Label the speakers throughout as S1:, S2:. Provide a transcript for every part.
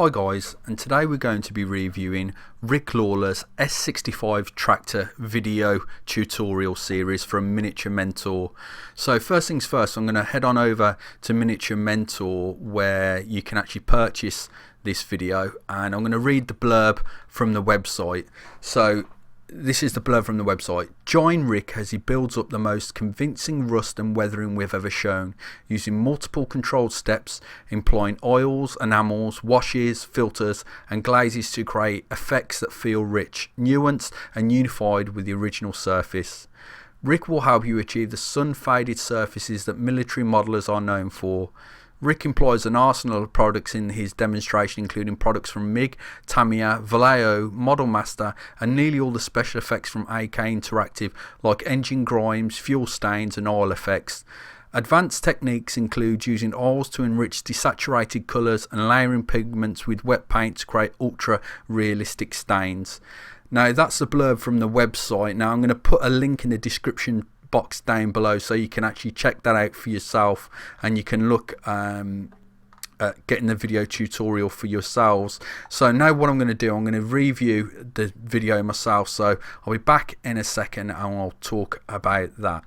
S1: Hi guys, and today we're going to be reviewing Rick Lawler's S65 Tractor video tutorial series from Miniature Mentor. So first things first, I'm going to head on over to Miniature Mentor where you can actually purchase this video, and I'm going to read the blurb from the website. So this is the blurb from the website. Join Rick as he builds up the most convincing rust and weathering we've ever shown, using multiple controlled steps, employing oils, enamels, washes, filters and glazes to create effects that feel rich, nuanced and unified with the original surface. Rick will help you achieve the sun-faded surfaces that military modelers are known for. Rick employs an arsenal of products in his demonstration, including products from MiG, Tamiya, Vallejo, Model Master, and nearly all the special effects from AK Interactive, like engine grimes, fuel stains, and oil effects. Advanced techniques include using oils to enrich desaturated colours and layering pigments with wet paint to create ultra-realistic stains. Now, that's the blurb from the website. Now, I'm going to put a link in the description box down below so you can actually check that out for yourself, and you can look at getting the video tutorial for yourselves. So now what I'm going to do, I'm going to review the video myself, so I'll be back in a second and I'll talk about that.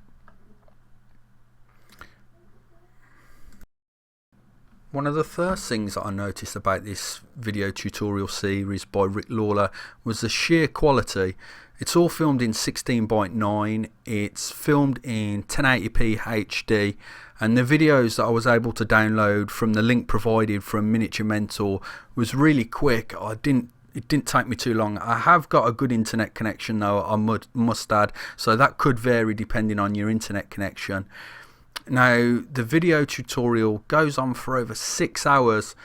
S1: One of the first things that I noticed about this video tutorial series by Rick Lawler was the sheer quality. It's all filmed in 16:9, it's filmed in 1080p HD, and the videos that I was able to download from the link provided from Miniature Mentor was really quick. It didn't take me too long. I have got a good internet connection though, I must add, so that could vary depending on your internet connection. Now, the video tutorial goes on for over 6 hours,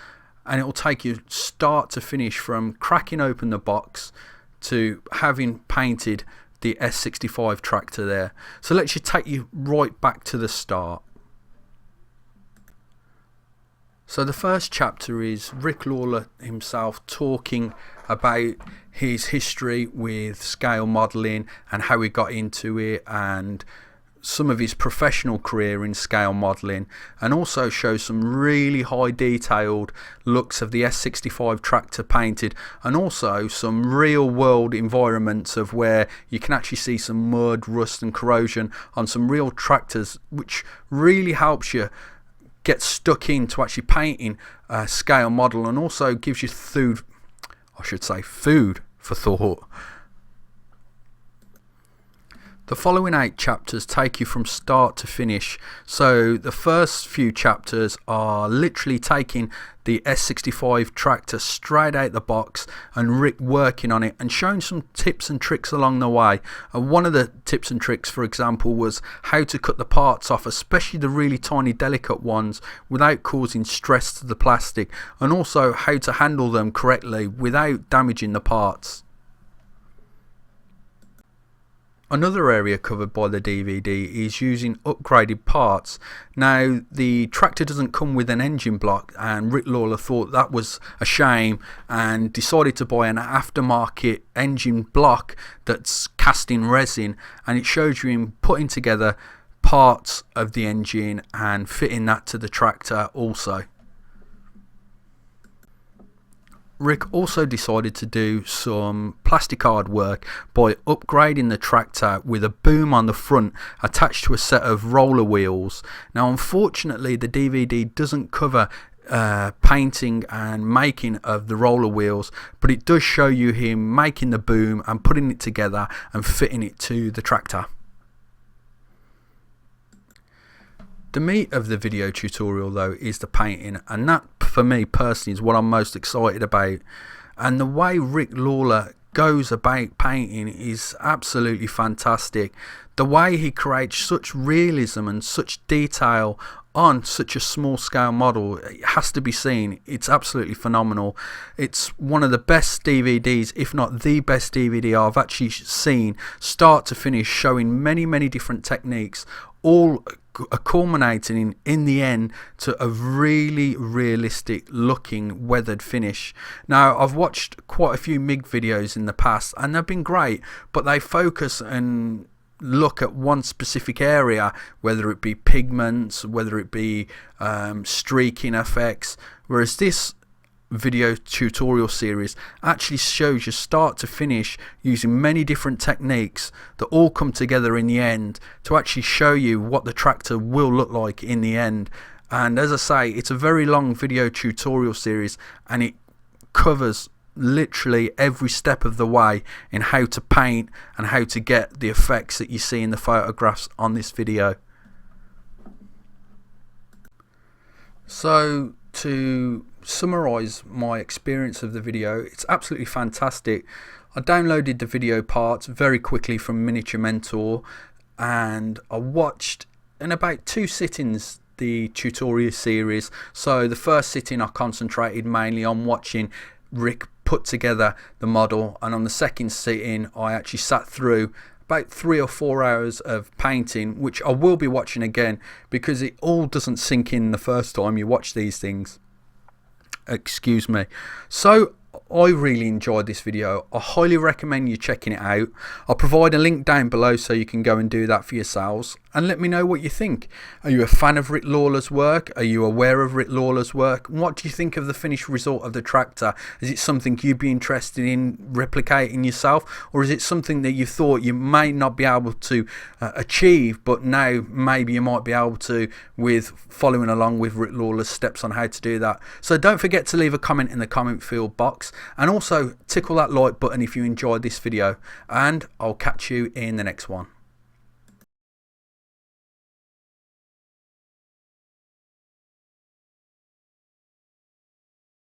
S1: and it will take you start to finish, from cracking open the box to having painted the S65 Tractor there. So let's just take you right back to the start. So the first chapter is Rick Lawler himself talking about his history with scale modelling and how he got into it, and some of his professional career in scale modelling, and also shows some really high detailed looks of the S65 Tractor painted, and also some real world environments of where you can actually see some mud, rust and corrosion on some real tractors, which really helps you get stuck into actually painting a scale model, and also gives you food for thought. The following 8 chapters take you from start to finish. So the first few chapters are literally taking the S65 Tractor straight out the box and Rick working on it and showing some tips and tricks along the way. One of the tips and tricks, for example, was how to cut the parts off, especially the really tiny delicate ones, without causing stress to the plastic, and also how to handle them correctly without damaging the parts. Another area covered by the DVD is using upgraded parts. Now, the tractor doesn't come with an engine block, and Rick Lawler thought that was a shame and decided to buy an aftermarket engine block that's cast in resin, and it shows you him putting together parts of the engine and fitting that to the tractor also. Rick also decided to do some plastic hard work by upgrading the tractor with a boom on the front attached to a set of roller wheels. Now, unfortunately, the DVD doesn't cover painting and making of the roller wheels, but it does show you him making the boom and putting it together and fitting it to the tractor. The meat of the video tutorial though is the painting, and that for me personally is what I'm most excited about. And the way Rick Lawler goes about painting is absolutely fantastic. The way he creates such realism and such detail on such a small scale model, it has to be seen. It's absolutely phenomenal. It's one of the best DVDs, if not the best DVD I've actually seen, start to finish, showing many different techniques, all culminating in the end to a really realistic looking weathered finish. Now, I've watched quite a few MiG videos in the past and they've been great, but they focus and look at one specific area, whether it be pigments, whether it be streaking effects, whereas this video tutorial series actually shows you start to finish using many different techniques that all come together in the end to actually show you what the tractor will look like in the end. And as I say, it's a very long video tutorial series, and it covers literally every step of the way in how to paint and how to get the effects that you see in the photographs on this video. So to summarize my experience of the video, it's absolutely fantastic. I downloaded the video parts very quickly from Miniature Mentor, and I watched in about 2 sittings the tutorial series. So the first sitting I concentrated mainly on watching Rick put together the model, and on the second sitting I actually sat through about 3 or 4 hours of painting, which I will be watching again because it all doesn't sink in the first time you watch these things. Excuse me. So I really enjoyed this video. I highly recommend you checking it out. I'll provide a link down below so you can go and do that for yourselves, and let me know what you think. Are you a fan of Rick Lawler's work? Are you aware of Rick Lawler's work? What do you think of the finished result of the tractor? Is it something you'd be interested in replicating yourself, or is it something that you thought you may not be able to achieve, but now maybe you might be able to with following along with Rick Lawler's steps on how to do that? So don't forget to leave a comment in the comment field box, and also tickle that like button if you enjoyed this video, and I'll catch you in the next one.